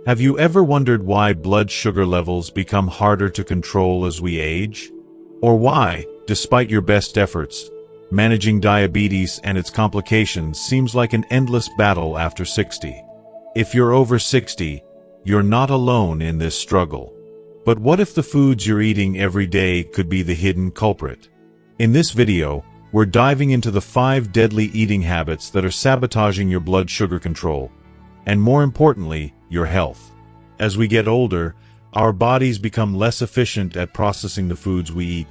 Have you ever wondered why blood sugar levels become harder to control as we age? Or why, despite your best efforts, managing diabetes and its complications seems like an endless battle after 60? If you're over 60, you're not alone in this struggle. But what if the foods you're eating every day could be the hidden culprit? In this video, we're diving into the 5 deadly eating habits that are sabotaging your blood sugar control, and more importantly, your health. As we get older, our bodies become less efficient at processing the foods we eat,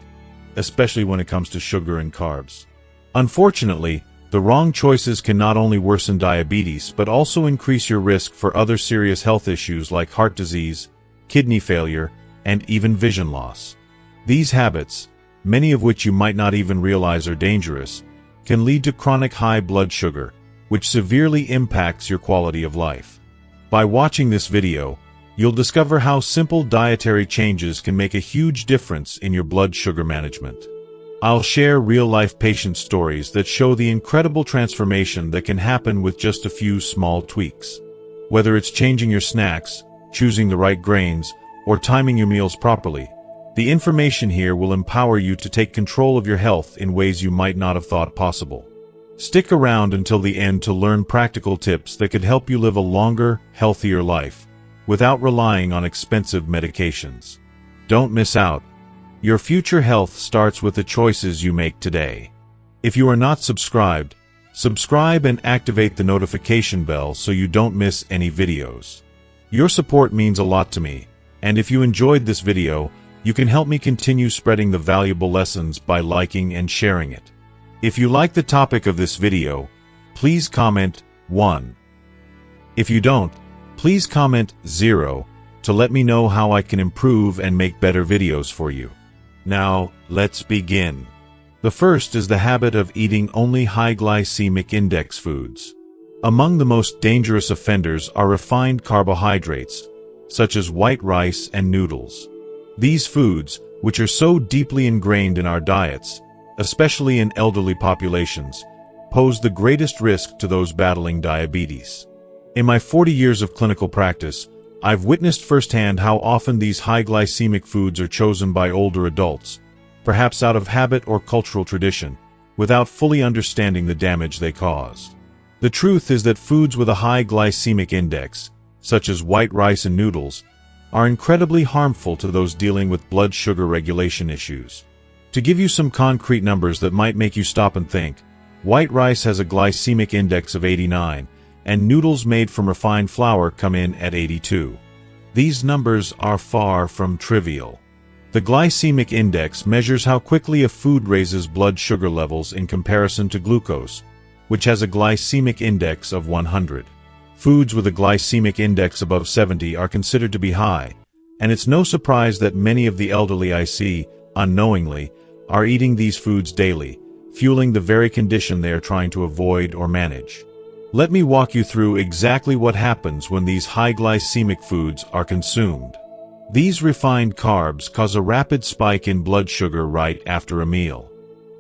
especially when it comes to sugar and carbs. Unfortunately, the wrong choices can not only worsen diabetes but also increase your risk for other serious health issues like heart disease, kidney failure, and even vision loss. These habits, many of which you might not even realize are dangerous, can lead to chronic high blood sugar, which severely impacts your quality of life. By watching this video, you'll discover how simple dietary changes can make a huge difference in your blood sugar management. I'll share real-life patient stories that show the incredible transformation that can happen with just a few small tweaks. Whether it's changing your snacks, choosing the right grains, or timing your meals properly, the information here will empower you to take control of your health in ways you might not have thought possible. Stick around until the end to learn practical tips that could help you live a longer, healthier life, without relying on expensive medications. Don't miss out. Your future health starts with the choices you make today. If you are not subscribed, subscribe and activate the notification bell so you don't miss any videos. Your support means a lot to me, and if you enjoyed this video, you can help me continue spreading the valuable lessons by liking and sharing it. If you like the topic of this video, please comment 1. If you don't, please comment 0 to let me know how I can improve and make better videos for you. Now, let's begin. The first is the habit of eating only high glycemic index foods. Among the most dangerous offenders are refined carbohydrates, such as white rice and noodles. These foods, which are so deeply ingrained in our diets, especially in elderly populations, pose the greatest risk to those battling diabetes. In my 40 years of clinical practice, I've witnessed firsthand how often these high glycemic foods are chosen by older adults, perhaps out of habit or cultural tradition, without fully understanding the damage they cause. The truth is that foods with a high glycemic index, such as white rice and noodles, are incredibly harmful to those dealing with blood sugar regulation issues. To give you some concrete numbers that might make you stop and think, white rice has a glycemic index of 89, and noodles made from refined flour come in at 82. These numbers are far from trivial. The glycemic index measures how quickly a food raises blood sugar levels in comparison to glucose, which has a glycemic index of 100. Foods with a glycemic index above 70 are considered to be high, and it's no surprise that many of the elderly I see, unknowingly, are eating these foods daily, fueling the very condition they are trying to avoid or manage. Let me walk you through exactly what happens when these high glycemic foods are consumed. These refined carbs cause a rapid spike in blood sugar right after a meal.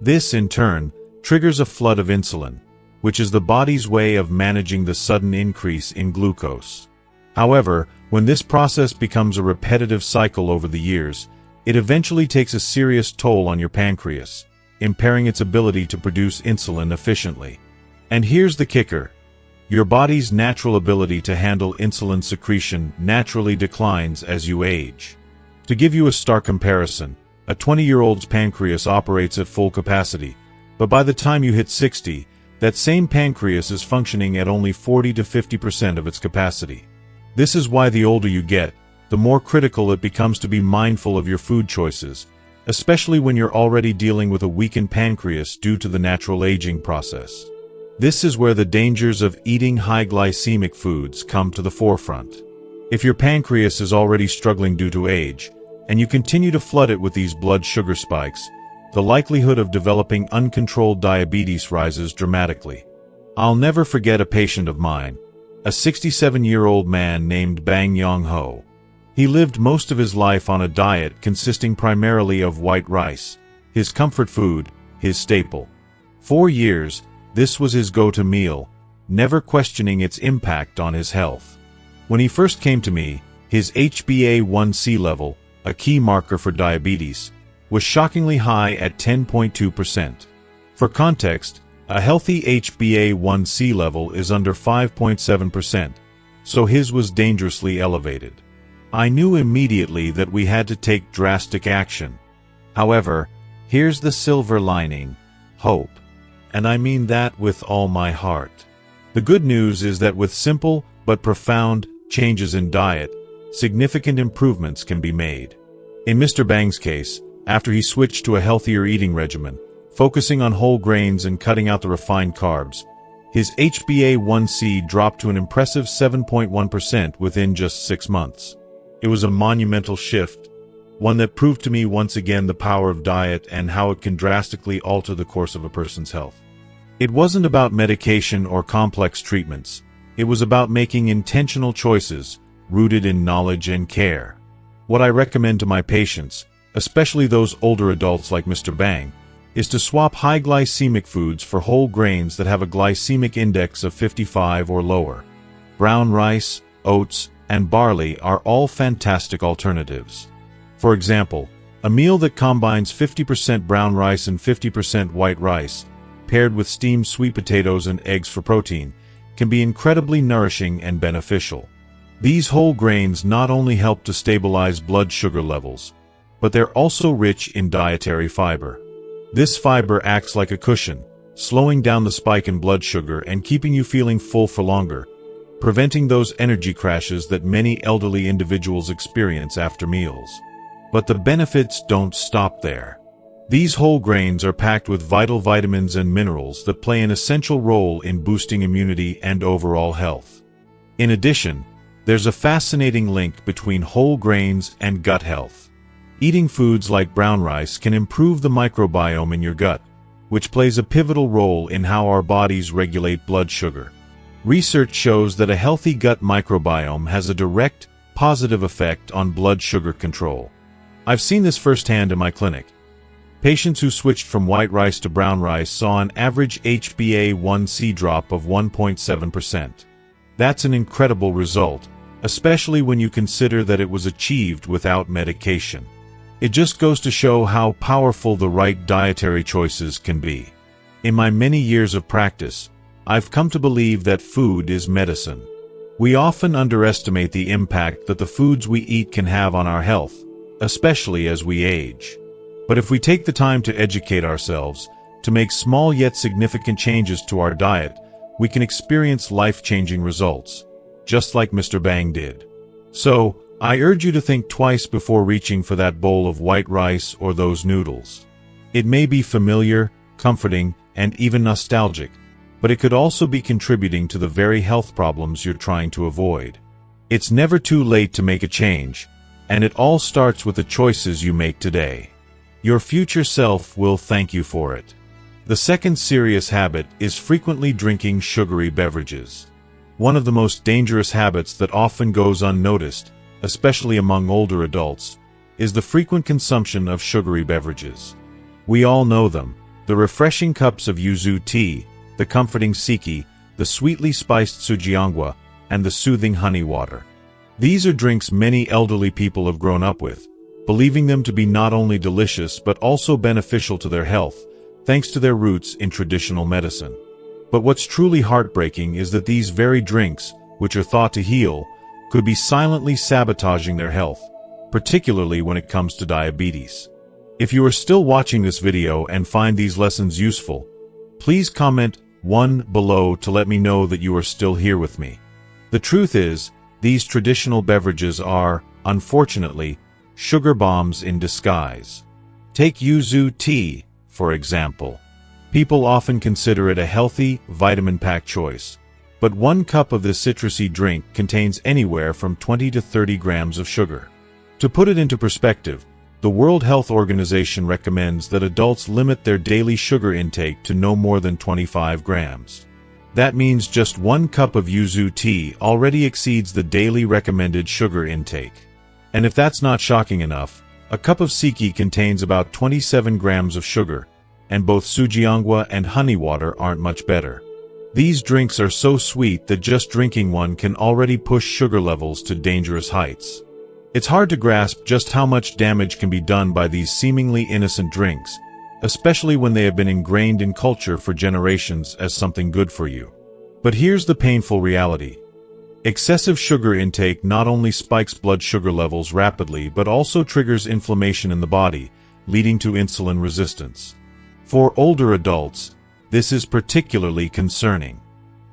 This, in turn, triggers a flood of insulin, which is the body's way of managing the sudden increase in glucose. However, when this process becomes a repetitive cycle over the years, it eventually takes a serious toll on your pancreas, impairing its ability to produce insulin efficiently. And here's the kicker. Your body's natural ability to handle insulin secretion naturally declines as you age. To give you a stark comparison, a 20-year-old's pancreas operates at full capacity, but by the time you hit 60, that same pancreas is functioning at only 40 to 50% of its capacity. This is why the older you get, the more critical it becomes to be mindful of your food choices, especially when you're already dealing with a weakened pancreas due to the natural aging process. This is where the dangers of eating high glycemic foods come to the forefront. If your pancreas is already struggling due to age, and you continue to flood it with these blood sugar spikes, the likelihood of developing uncontrolled diabetes rises dramatically. I'll never forget a patient of mine, a 67-year-old man named Bang Yong-ho. He lived most of his life on a diet consisting primarily of white rice, his comfort food, his staple. For years, this was his go-to meal, never questioning its impact on his health. When he first came to me, his HbA1c level, a key marker for diabetes, was shockingly high at 10.2%. For context, a healthy HbA1c level is under 5.7%, so his was dangerously elevated. I knew immediately that we had to take drastic action. However, here's the silver lining: hope. And I mean that with all my heart. The good news is that with simple but profound changes in diet, significant improvements can be made. In Mr. Bang's case, after he switched to a healthier eating regimen, focusing on whole grains and cutting out the refined carbs, his HbA1c dropped to an impressive 7.1% within just 6 months. It was a monumental shift, one that proved to me once again the power of diet and how it can drastically alter the course of a person's health. It wasn't about medication or complex treatments. It was about making intentional choices, rooted in knowledge and care. What I recommend to my patients, especially those older adults like Mr. Bang, is to swap high glycemic foods for whole grains that have a glycemic index of 55 or lower. Brown rice, oats, and barley are all fantastic alternatives. For example, a meal that combines 50% brown rice and 50% white rice, paired with steamed sweet potatoes and eggs for protein, can be incredibly nourishing and beneficial. These whole grains not only help to stabilize blood sugar levels, but they're also rich in dietary fiber. This fiber acts like a cushion, slowing down the spike in blood sugar and keeping you feeling full for longer, preventing those energy crashes that many elderly individuals experience after meals. But the benefits don't stop there. These whole grains are packed with vital vitamins and minerals that play an essential role in boosting immunity and overall health. In addition, there's a fascinating link between whole grains and gut health. Eating foods like brown rice can improve the microbiome in your gut, which plays a pivotal role in how our bodies regulate blood sugar. Research shows that a healthy gut microbiome has a direct, positive effect on blood sugar control. I've seen this firsthand in my clinic. Patients who switched from white rice to brown rice saw an average HbA1c drop of 1.7%. That's an incredible result, especially when you consider that it was achieved without medication. It just goes to show how powerful the right dietary choices can be. In my many years of practice, I've come to believe that food is medicine. We often underestimate the impact that the foods we eat can have on our health, especially as we age. But if we take the time to educate ourselves, to make small yet significant changes to our diet, we can experience life-changing results, just like Mr. Bang did. So, I urge you to think twice before reaching for that bowl of white rice or those noodles. It may be familiar, comforting, and even nostalgic, but it could also be contributing to the very health problems you're trying to avoid. It's never too late to make a change, and it all starts with the choices you make today. Your future self will thank you for it. The second serious habit is frequently drinking sugary beverages. One of the most dangerous habits that often goes unnoticed, especially among older adults, is the frequent consumption of sugary beverages. We all know them: the refreshing cups of yuzu tea, the comforting siki, the sweetly spiced sujiangwa, and the soothing honey water. These are drinks many elderly people have grown up with, believing them to be not only delicious but also beneficial to their health, thanks to their roots in traditional medicine. But what's truly heartbreaking is that these very drinks, which are thought to heal, could be silently sabotaging their health, particularly when it comes to diabetes. If you are still watching this video and find these lessons useful, please comment 1 below to let me know that you are still here with me. The truth is, these traditional beverages are, unfortunately, sugar bombs in disguise. Take yuzu tea, for example. People often consider it a healthy, vitamin-packed choice, but 1 cup of this citrusy drink contains anywhere from 20 to 30 grams of sugar. To put it into perspective, the World Health Organization recommends that adults limit their daily sugar intake to no more than 25 grams. That means just 1 cup of yuzu tea already exceeds the daily recommended sugar intake. And if that's not shocking enough, a cup of siki contains about 27 grams of sugar, and both sujiangwa and honey water aren't much better. These drinks are so sweet that just drinking one can already push sugar levels to dangerous heights. It's hard to grasp just how much damage can be done by these seemingly innocent drinks, especially when they have been ingrained in culture for generations as something good for you. But here's the painful reality. Excessive sugar intake not only spikes blood sugar levels rapidly but also triggers inflammation in the body, leading to insulin resistance. For older adults, this is particularly concerning.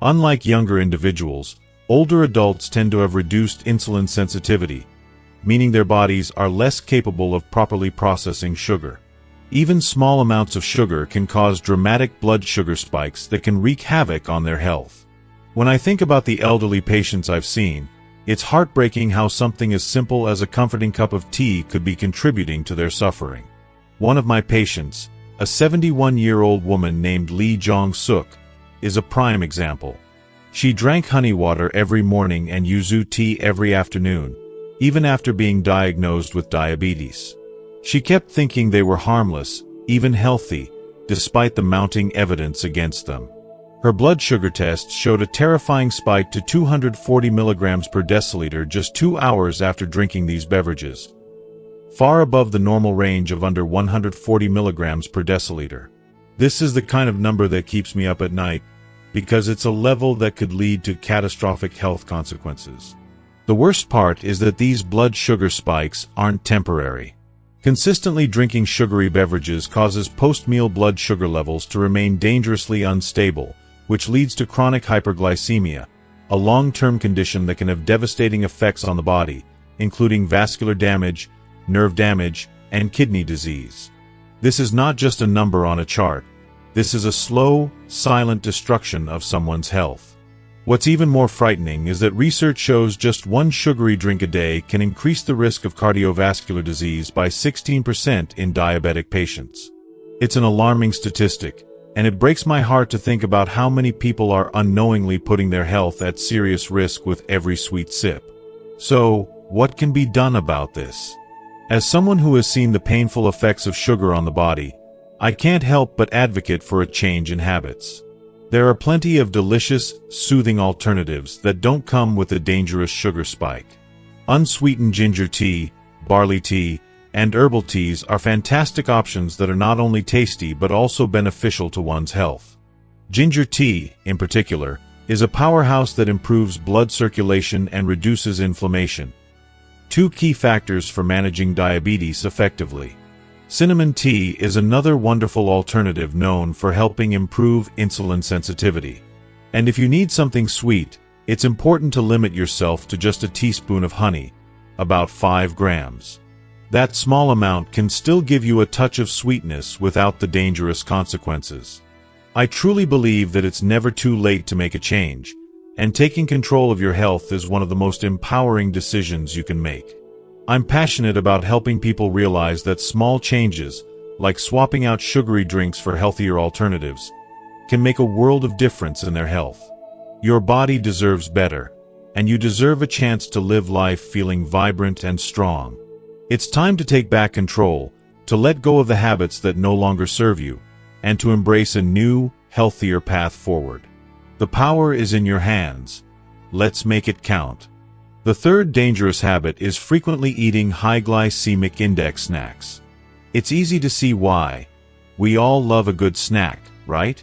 Unlike younger individuals, older adults tend to have reduced insulin sensitivity, meaning their bodies are less capable of properly processing sugar. Even small amounts of sugar can cause dramatic blood sugar spikes that can wreak havoc on their health. When I think about the elderly patients I've seen, it's heartbreaking how something as simple as a comforting cup of tea could be contributing to their suffering. One of my patients, a 71-year-old woman named Lee Jong-suk, is a prime example. She drank honey water every morning and yuzu tea every afternoon, even after being diagnosed with diabetes. She kept thinking they were harmless, even healthy, despite the mounting evidence against them. Her blood sugar tests showed a terrifying spike to 240 milligrams per deciliter just 2 hours after drinking these beverages, far above the normal range of under 140 milligrams per deciliter. This is the kind of number that keeps me up at night, because it's a level that could lead to catastrophic health consequences. The worst part is that these blood sugar spikes aren't temporary. Consistently drinking sugary beverages causes post-meal blood sugar levels to remain dangerously unstable, which leads to chronic hyperglycemia, a long-term condition that can have devastating effects on the body, including vascular damage, nerve damage, and kidney disease. This is not just a number on a chart. This is a slow, silent destruction of someone's health. What's even more frightening is that research shows just one sugary drink a day can increase the risk of cardiovascular disease by 16% in diabetic patients. It's an alarming statistic, and it breaks my heart to think about how many people are unknowingly putting their health at serious risk with every sweet sip. So, what can be done about this? As someone who has seen the painful effects of sugar on the body, I can't help but advocate for a change in habits. There are plenty of delicious, soothing alternatives that don't come with a dangerous sugar spike. Unsweetened ginger tea, barley tea, and herbal teas are fantastic options that are not only tasty but also beneficial to one's health. Ginger tea, in particular, is a powerhouse that improves blood circulation and reduces inflammation. Two key factors for managing diabetes effectively. Cinnamon tea is another wonderful alternative known for helping improve insulin sensitivity. And if you need something sweet, it's important to limit yourself to just a teaspoon of honey, about 5 grams. That small amount can still give you a touch of sweetness without the dangerous consequences. I truly believe that it's never too late to make a change, and taking control of your health is one of the most empowering decisions you can make. I'm passionate about helping people realize that small changes, like swapping out sugary drinks for healthier alternatives, can make a world of difference in their health. Your body deserves better, and you deserve a chance to live life feeling vibrant and strong. It's time to take back control, to let go of the habits that no longer serve you, and to embrace a new, healthier path forward. The power is in your hands. Let's make it count. The third dangerous habit is frequently eating high glycemic index snacks. It's easy to see why. We all love a good snack, right?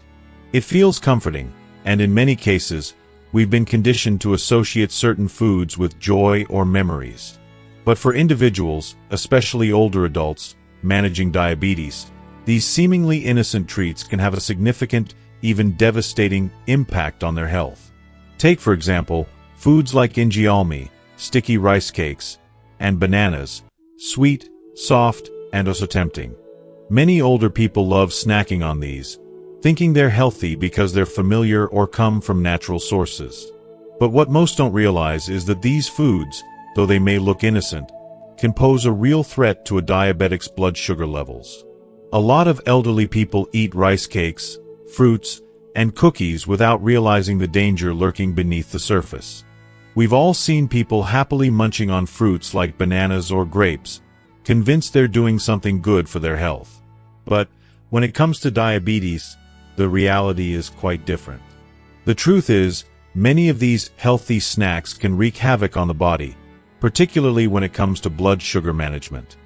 It feels comforting, and in many cases, we've been conditioned to associate certain foods with joy or memories. But for individuals, especially older adults, managing diabetes, these seemingly innocent treats can have a significant, even devastating, impact on their health. Take, for example, foods like injeolmi, sticky rice cakes, and bananas, sweet, soft, and also tempting. Many older people love snacking on these, thinking they're healthy because they're familiar or come from natural sources. But what most don't realize is that these foods, though they may look innocent, can pose a real threat to a diabetic's blood sugar levels. A lot of elderly people eat rice cakes, fruits, and cookies without realizing the danger lurking beneath the surface. We've all seen people happily munching on fruits like bananas or grapes, convinced they're doing something good for their health. But when it comes to diabetes, the reality is quite different. The truth is, many of these healthy snacks can wreak havoc on the body, particularly when it comes to blood sugar management.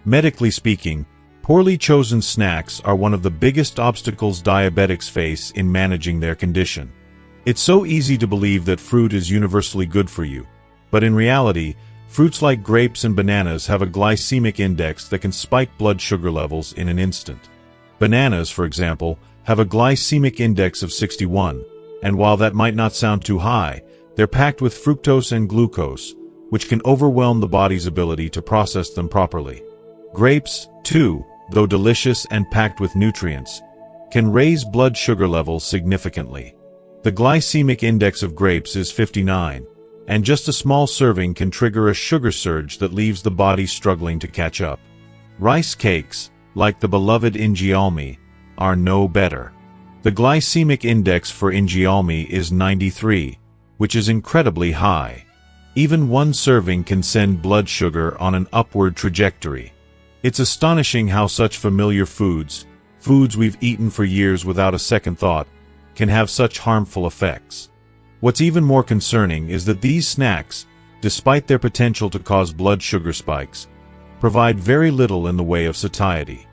Medically speaking, poorly chosen snacks are one of the biggest obstacles diabetics face in managing their condition. It's so easy to believe that fruit is universally good for you, but in reality, fruits like grapes and bananas have a glycemic index that can spike blood sugar levels in an instant. Bananas, for example, have a glycemic index of 61, and while that might not sound too high, they're packed with fructose and glucose, which can overwhelm the body's ability to process them properly. Grapes, too, though delicious and packed with nutrients, can raise blood sugar levels significantly. The glycemic index of grapes is 59, and just a small serving can trigger a sugar surge that leaves the body struggling to catch up. Rice cakes, like the beloved ingialmi, are no better. The glycemic index for ingialmi is 93, which is incredibly high. Even one serving can send blood sugar on an upward trajectory. It's astonishing how such familiar foods we've eaten for years without a second thought, can have such harmful effects. What's even more concerning is that these snacks, despite their potential to cause blood sugar spikes, provide very little in the way of satiety.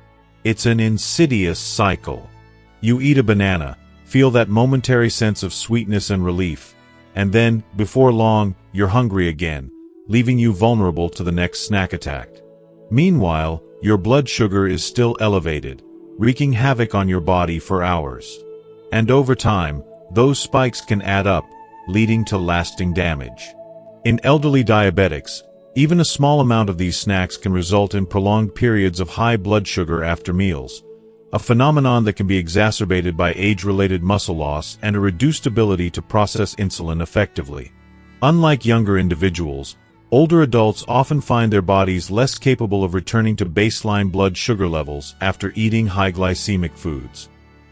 It's an insidious cycle. You eat a banana, feel that momentary sense of sweetness and relief, and then, before long, you're hungry again, leaving you vulnerable to the next snack attack. Meanwhile, your blood sugar is still elevated, wreaking havoc on your body for hours. And over time, those spikes can add up, leading to lasting damage. In elderly diabetics, even a small amount of these snacks can result in prolonged periods of high blood sugar after meals, a phenomenon that can be exacerbated by age-related muscle loss and a reduced ability to process insulin effectively. Unlike younger individuals, older adults often find their bodies less capable of returning to baseline blood sugar levels after eating high glycemic foods.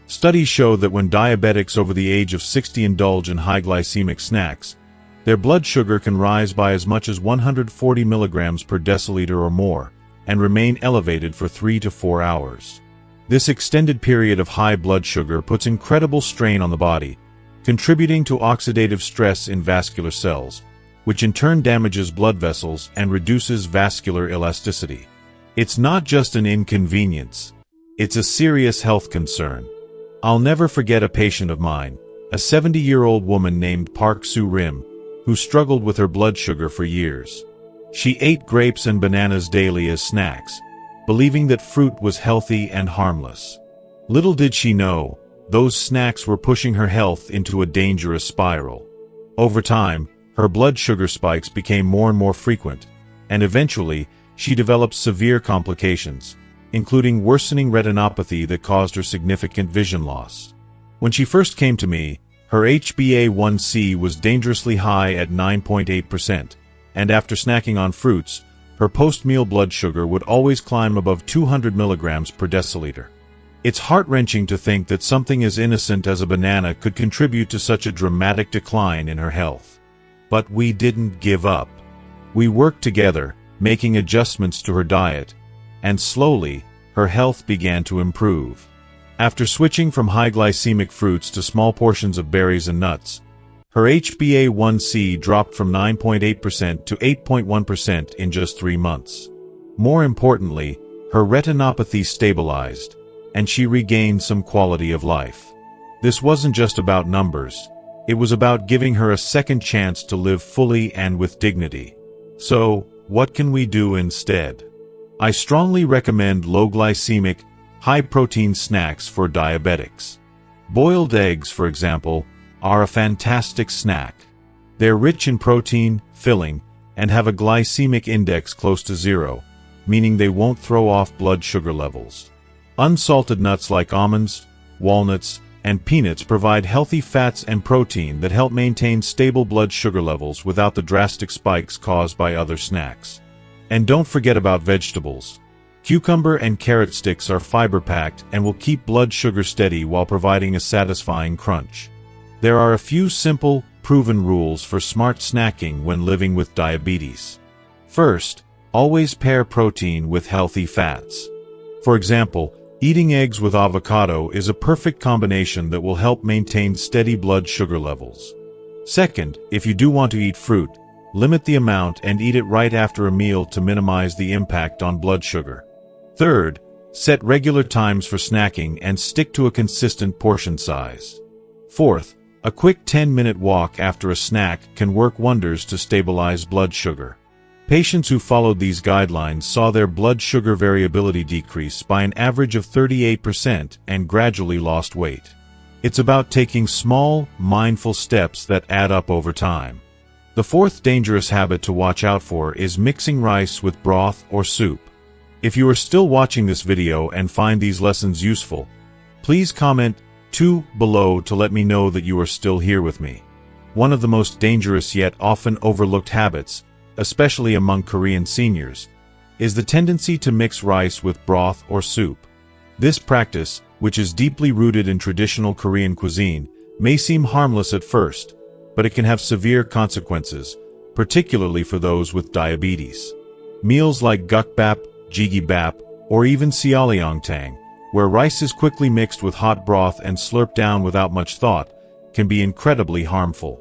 Studies show that when diabetics over the age of 60 indulge in high glycemic snacks, their blood sugar can rise by as much as 140 milligrams per deciliter or more, and remain elevated for 3 to 4 hours. This extended period of high blood sugar puts incredible strain on the body, contributing to oxidative stress in vascular cells, which in turn damages blood vessels and reduces vascular elasticity. It's not just an inconvenience, it's a serious health concern. I'll never forget a patient of mine, a 70-year-old woman named Park Soo Rim, who struggled with her blood sugar for years. She ate grapes and bananas daily as snacks, believing that fruit was healthy and harmless. Little did she know, those snacks were pushing her health into a dangerous spiral. Over time, her blood sugar spikes became more and more frequent, and eventually, she developed severe complications, including worsening retinopathy that caused her significant vision loss. When she first came to me, her HbA1c was dangerously high at 9.8%, and after snacking on fruits, her post-meal blood sugar would always climb above 200 milligrams per deciliter. It's heart-wrenching to think that something as innocent as a banana could contribute to such a dramatic decline in her health. But we didn't give up. We worked together, making adjustments to her diet, and slowly, her health began to improve. After switching from high glycemic fruits to small portions of berries and nuts, her HbA1c dropped from 9.8% to 8.1% in just 3 months. More importantly, her retinopathy stabilized, and she regained some quality of life. This wasn't just about numbers, it was about giving her a second chance to live fully and with dignity. So, what can we do instead? I strongly recommend low-glycemic, high-protein snacks for diabetics. Boiled eggs, for example, are a fantastic snack. They're rich in protein, filling, and have a glycemic index close to 0, meaning they won't throw off blood sugar levels. Unsalted nuts like almonds, walnuts, and peanuts provide healthy fats and protein that help maintain stable blood sugar levels without the drastic spikes caused by other snacks. And don't forget about vegetables. Cucumber and carrot sticks are fiber-packed and will keep blood sugar steady while providing a satisfying crunch. There are a few simple, proven rules for smart snacking when living with diabetes. First, always pair protein with healthy fats. For example, Eating eggs with avocado is a perfect combination that will help maintain steady blood sugar levels. Second, if you do want to eat fruit, limit the amount and eat it right after a meal to minimize the impact on blood sugar. Third, set regular times for snacking and stick to a consistent portion size. Fourth, a quick 10-minute walk after a snack can work wonders to stabilize blood sugar. Patients who followed these guidelines saw their blood sugar variability decrease by an average of 38% and gradually lost weight. It's about taking small, mindful steps that add up over time. The fourth dangerous habit to watch out for is mixing rice with broth or soup. If you are still watching this video and find these lessons useful, please comment 2 below to let me know that you are still here with me. One of the most dangerous yet often overlooked habits, especially among Korean seniors, is the tendency to mix rice with broth or soup. This practice, which is deeply rooted in traditional Korean cuisine, may seem harmless at first, but it can have severe consequences, particularly for those with diabetes. Meals like gukbap, jjigae-bap, or even seollyeongtang, where rice is quickly mixed with hot broth and slurped down without much thought, can be incredibly harmful.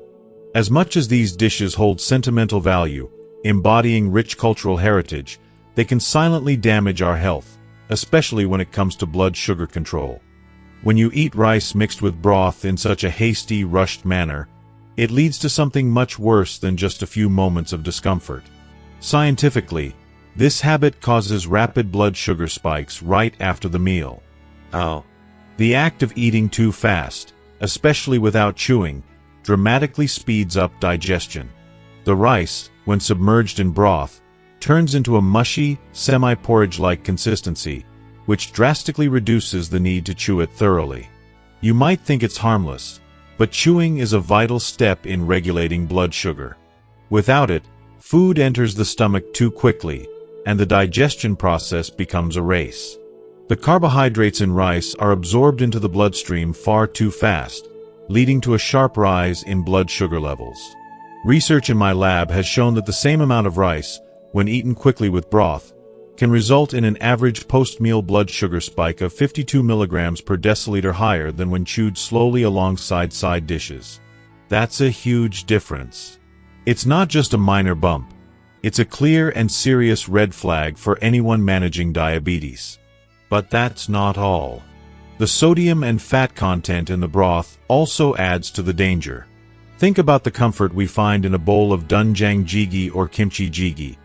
As much as these dishes hold sentimental value, embodying rich cultural heritage, they can silently damage our health, especially when it comes to blood sugar control. When you eat rice mixed with broth in such a hasty, rushed manner, it leads to something much worse than just a few moments of discomfort. Scientifically, this habit causes rapid blood sugar spikes right after the meal. The act of eating too fast, especially without chewing, dramatically speeds up digestion. The rice, when submerged in broth, turns into a mushy, semi-porridge-like consistency, which drastically reduces the need to chew it thoroughly. You might think it's harmless, but chewing is a vital step in regulating blood sugar. Without it, food enters the stomach too quickly, and the digestion process becomes a race. The carbohydrates in rice are absorbed into the bloodstream far too fast, leading to a sharp rise in blood sugar levels. Research in my lab has shown that the same amount of rice, when eaten quickly with broth, can result in an average post-meal blood sugar spike of 52 milligrams per deciliter higher than when chewed slowly alongside side dishes. That's a huge difference. It's not just a minor bump. It's a clear and serious red flag for anyone managing diabetes. But that's not all. The sodium and fat content in the broth also adds to the danger. Think about the comfort we find in a bowl of doenjang jjigae or kimchi jjigae,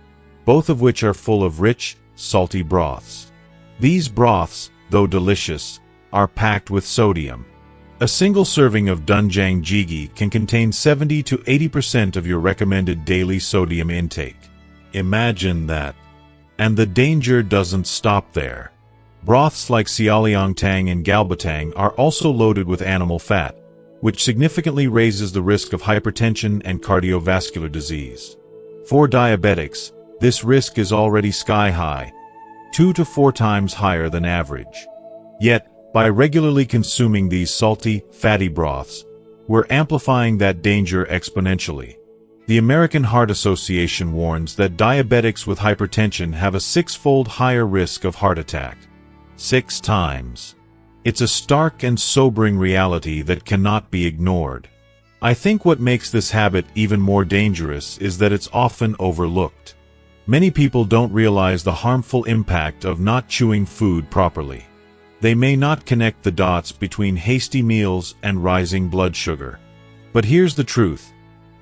both of which are full of rich, salty broths. These broths, though delicious, are packed with sodium. A single serving of doenjang jjigae can contain 70 to 80% of your recommended daily sodium intake. Imagine that. And the danger doesn't stop there. Broths like seollyeongtang and galbutang are also loaded with animal fat, which significantly raises the risk of hypertension and cardiovascular disease. For diabetics, this risk is already sky-high, 2 to 4 times higher than average. Yet, by regularly consuming these salty, fatty broths, we're amplifying that danger exponentially. The American Heart Association warns that diabetics with hypertension have a 6-fold higher risk of heart attack. 6 times. It's a stark and sobering reality that cannot be ignored. I think what makes this habit even more dangerous is that it's often overlooked. Many people don't realize the harmful impact of not chewing food properly. They may not connect the dots between hasty meals and rising blood sugar. But here's the truth.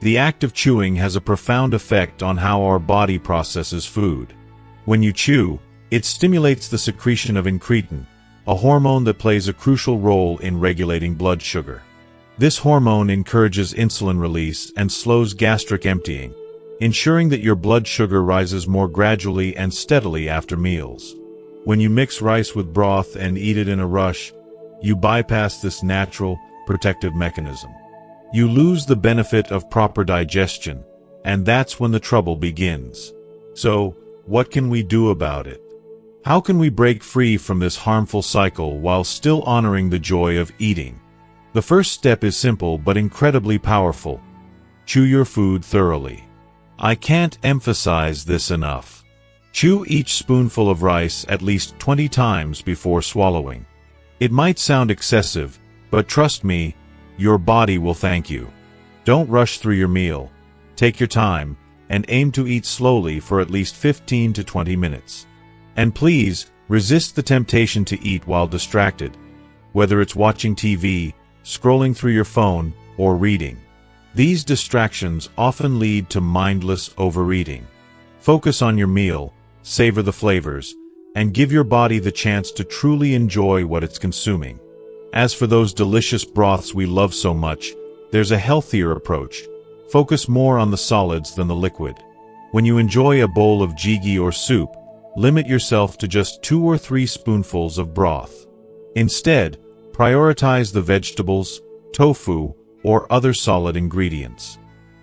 The act of chewing has a profound effect on how our body processes food. When you chew, it stimulates the secretion of incretin, a hormone that plays a crucial role in regulating blood sugar. This hormone encourages insulin release and slows gastric emptying, ensuring that your blood sugar rises more gradually and steadily after meals. When you mix rice with broth and eat it in a rush, you bypass this natural, protective mechanism. You lose the benefit of proper digestion, and that's when the trouble begins. So, what can we do about it? How can we break free from this harmful cycle while still honoring the joy of eating? The first step is simple but incredibly powerful. Chew your food thoroughly. I can't emphasize this enough. Chew each spoonful of rice at least 20 times before swallowing. It might sound excessive, but trust me, your body will thank you. Don't rush through your meal. Take your time, and aim to eat slowly for at least 15 to 20 minutes. And please, resist the temptation to eat while distracted, whether it's watching TV, scrolling through your phone, or reading. These distractions often lead to mindless overeating. Focus on your meal, savor the flavors, and give your body the chance to truly enjoy what it's consuming. As for those delicious broths we love so much, there's a healthier approach. Focus more on the solids than the liquid. When you enjoy a bowl of jjigae or soup, limit yourself to just 2 or 3 spoonfuls of broth. Instead, prioritize the vegetables, tofu, or other solid ingredients.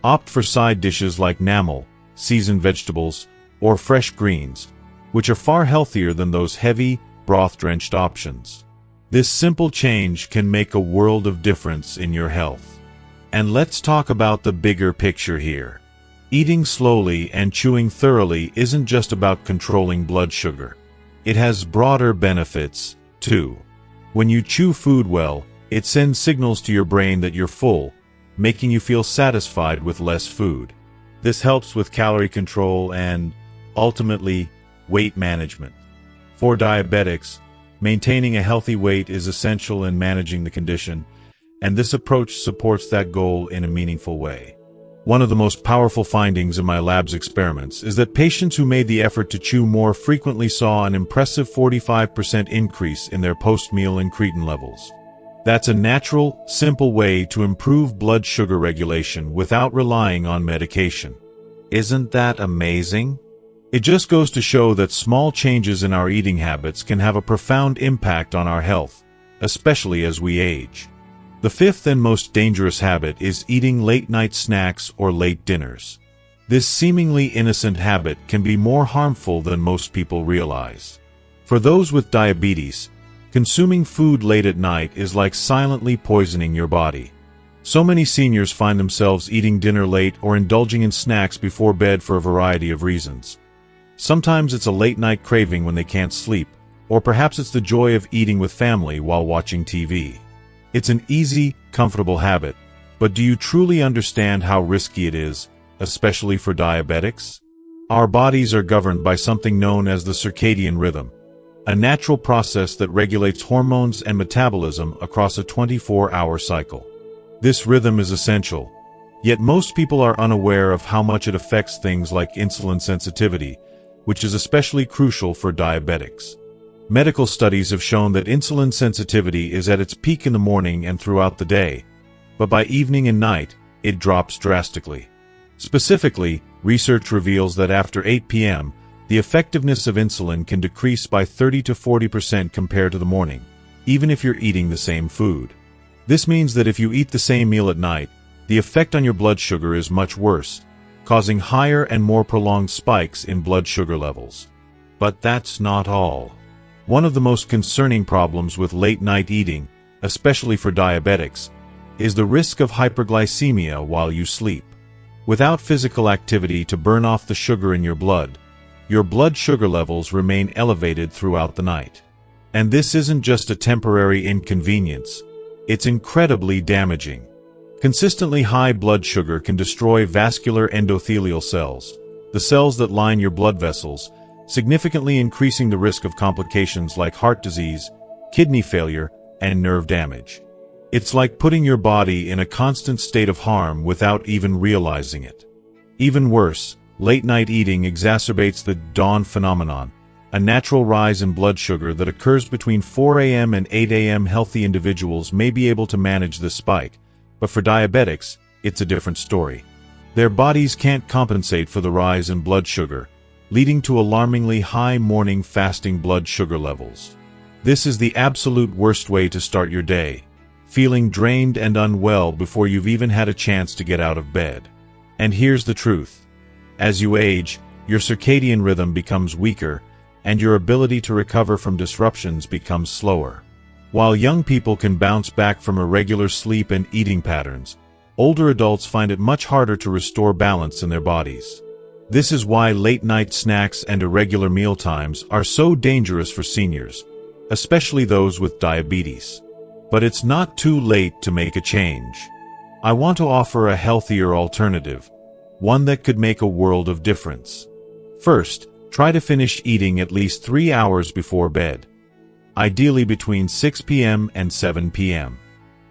Opt for side dishes like namul, seasoned vegetables, or fresh greens, which are far healthier than those heavy, broth-drenched options. This simple change can make a world of difference in your health. And let's talk about the bigger picture here. Eating slowly and chewing thoroughly isn't just about controlling blood sugar. It has broader benefits, too. When you chew food well, it sends signals to your brain that you're full, making you feel satisfied with less food. This helps with calorie control and, ultimately, weight management. For diabetics, maintaining a healthy weight is essential in managing the condition, and this approach supports that goal in a meaningful way. One of the most powerful findings in my lab's experiments is that patients who made the effort to chew more frequently saw an impressive 45% increase in their post-meal incretin levels. That's a natural, simple way to improve blood sugar regulation without relying on medication. Isn't that amazing? It just goes to show that small changes in our eating habits can have a profound impact on our health, especially as we age. The fifth and most dangerous habit is eating late-night snacks or late dinners. This seemingly innocent habit can be more harmful than most people realize. For those with diabetes, consuming food late at night is like silently poisoning your body. So many seniors find themselves eating dinner late or indulging in snacks before bed for a variety of reasons. Sometimes it's a late-night craving when they can't sleep, or perhaps it's the joy of eating with family while watching TV. It's an easy, comfortable habit, but do you truly understand how risky it is, especially for diabetics? Our bodies are governed by something known as the circadian rhythm, a natural process that regulates hormones and metabolism across a 24-hour cycle. This rhythm is essential, yet most people are unaware of how much it affects things like insulin sensitivity, which is especially crucial for diabetics. Medical studies have shown that insulin sensitivity is at its peak in the morning and throughout the day, but by evening and night, it drops drastically. Specifically, research reveals that after 8 p.m., the effectiveness of insulin can decrease by 30 to 40% compared to the morning, even if you're eating the same food. This means that if you eat the same meal at night, the effect on your blood sugar is much worse, causing higher and more prolonged spikes in blood sugar levels. But that's not all. One of the most concerning problems with late-night eating, especially for diabetics, is the risk of hyperglycemia while you sleep. Without physical activity to burn off the sugar in your blood sugar levels remain elevated throughout the night. And this isn't just a temporary inconvenience, it's incredibly damaging. Consistently high blood sugar can destroy vascular endothelial cells, the cells that line your blood vessels, significantly increasing the risk of complications like heart disease, kidney failure, and nerve damage. It's like putting your body in a constant state of harm without even realizing it. Even worse, late-night eating exacerbates the dawn phenomenon, a natural rise in blood sugar that occurs between 4 a.m. and 8 a.m. Healthy individuals may be able to manage this spike, but for diabetics, it's a different story. Their bodies can't compensate for the rise in blood sugar, leading to alarmingly high morning fasting blood sugar levels. This is the absolute worst way to start your day, feeling drained and unwell before you've even had a chance to get out of bed. And here's the truth. As you age, your circadian rhythm becomes weaker, and your ability to recover from disruptions becomes slower. While young people can bounce back from irregular sleep and eating patterns, older adults find it much harder to restore balance in their bodies. This is why late-night snacks and irregular mealtimes are so dangerous for seniors, especially those with diabetes. But it's not too late to make a change. I want to offer a healthier alternative, one that could make a world of difference. First, try to finish eating at least 3 hours before bed, ideally between 6 p.m. and 7 p.m.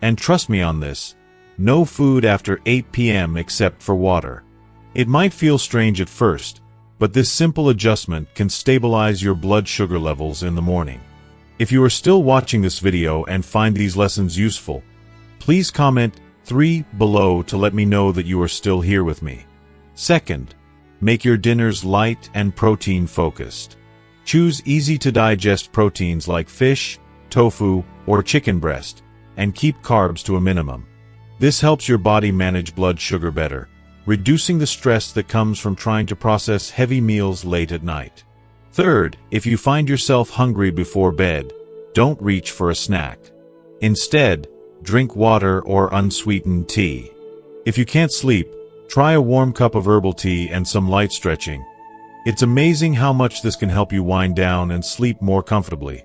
And trust me on this, no food after 8 p.m. except for water. It might feel strange at first, but this simple adjustment can stabilize your blood sugar levels in the morning. If you are still watching this video and find these lessons useful, please comment 3 below to let me know that you are still here with me. Second, make your dinners light and protein-focused. Choose easy-to-digest proteins like fish, tofu, or chicken breast, and keep carbs to a minimum. This helps your body manage blood sugar better, reducing the stress that comes from trying to process heavy meals late at night. Third, if you find yourself hungry before bed, don't reach for a snack. Instead, drink water or unsweetened tea. If you can't sleep, try a warm cup of herbal tea and some light stretching. It's amazing how much this can help you wind down and sleep more comfortably.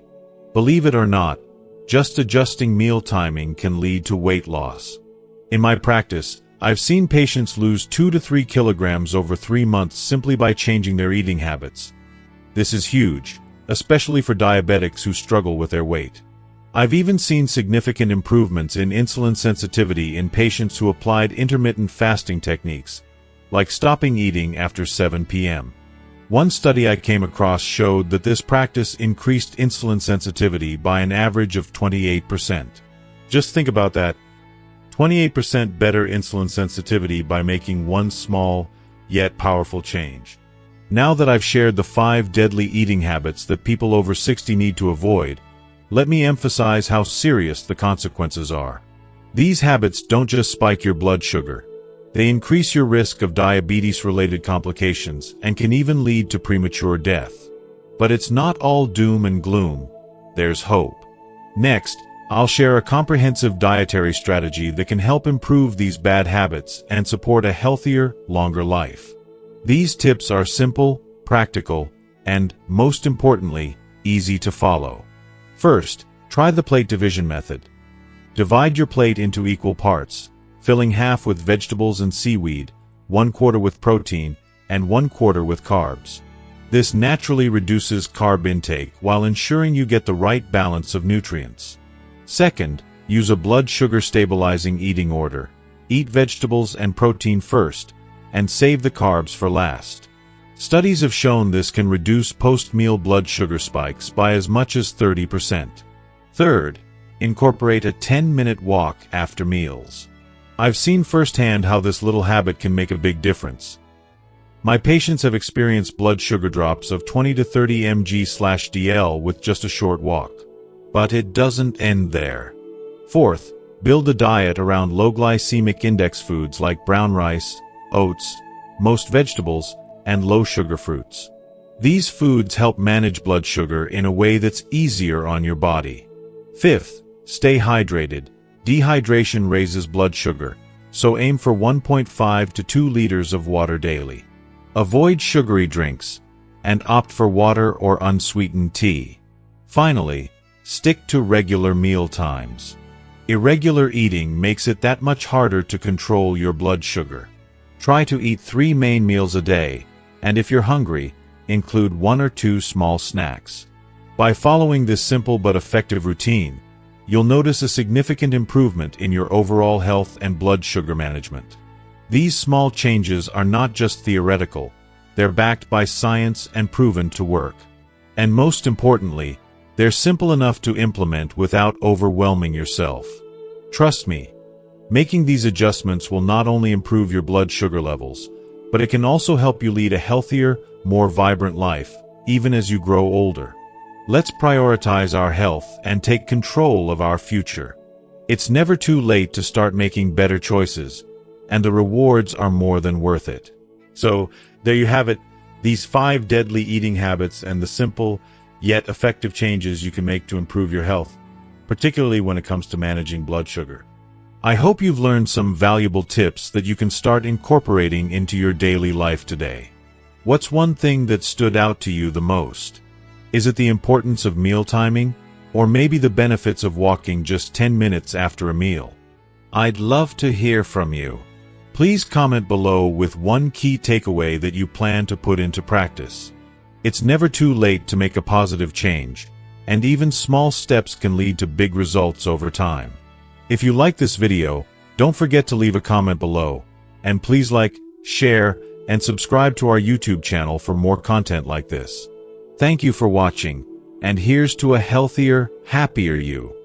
Believe it or not, just adjusting meal timing can lead to weight loss. In my practice, I've seen patients lose 2 to 3 kilograms over 3 months simply by changing their eating habits. This is huge, especially for diabetics who struggle with their weight. I've even seen significant improvements in insulin sensitivity in patients who applied intermittent fasting techniques, like stopping eating after 7 p.m. One study I came across showed that this practice increased insulin sensitivity by an average of 28%. Just think about that. 28% better insulin sensitivity by making one small, yet powerful change. Now that I've shared the 5 deadly eating habits that people over 60 need to avoid, let me emphasize how serious the consequences are. These habits don't just spike your blood sugar. They increase your risk of diabetes-related complications and can even lead to premature death. But it's not all doom and gloom. There's hope. Next, I'll share a comprehensive dietary strategy that can help improve these bad habits and support a healthier, longer life. These tips are simple, practical, and, most importantly, easy to follow. First, try the plate division method. Divide your plate into equal parts, filling half with vegetables and seaweed, 1/4 with protein, and 1/4 with carbs. This naturally reduces carb intake while ensuring you get the right balance of nutrients. Second, use a blood sugar stabilizing eating order. Eat vegetables and protein first, and save the carbs for last. Studies have shown this can reduce post-meal blood sugar spikes by as much as 30%. Third, incorporate a 10-minute walk after meals. I've seen firsthand how this little habit can make a big difference. My patients have experienced blood sugar drops of 20 to 30 mg/dl with just a short walk. But it doesn't end there. Fourth, build a diet around low glycemic index foods like brown rice, oats, most vegetables, and low-sugar fruits. These foods help manage blood sugar in a way that's easier on your body. Fifth, stay hydrated. Dehydration raises blood sugar, so aim for 1.5 to 2 liters of water daily. Avoid sugary drinks, and opt for water or unsweetened tea. Finally, stick to regular meal times. Irregular eating makes it that much harder to control your blood sugar. Try to eat 3 main meals a day, and if you're hungry, include 1 or 2 small snacks. By following this simple but effective routine, you'll notice a significant improvement in your overall health and blood sugar management. These small changes are not just theoretical, they're backed by science and proven to work. And most importantly, they're simple enough to implement without overwhelming yourself. Trust me, making these adjustments will not only improve your blood sugar levels, but it can also help you lead a healthier, more vibrant life, even as you grow older. Let's prioritize our health and take control of our future. It's never too late to start making better choices, and the rewards are more than worth it. So, there you have it, these 5 deadly eating habits and the simple, yet effective changes you can make to improve your health, particularly when it comes to managing blood sugar. I hope you've learned some valuable tips that you can start incorporating into your daily life today. What's one thing that stood out to you the most? Is it the importance of meal timing, or maybe the benefits of walking just 10 minutes after a meal? I'd love to hear from you. Please comment below with one key takeaway that you plan to put into practice. It's never too late to make a positive change, and even small steps can lead to big results over time. If you like this video, don't forget to leave a comment below, and please like, share, and subscribe to our YouTube channel for more content like this. Thank you for watching, and here's to a healthier, happier you.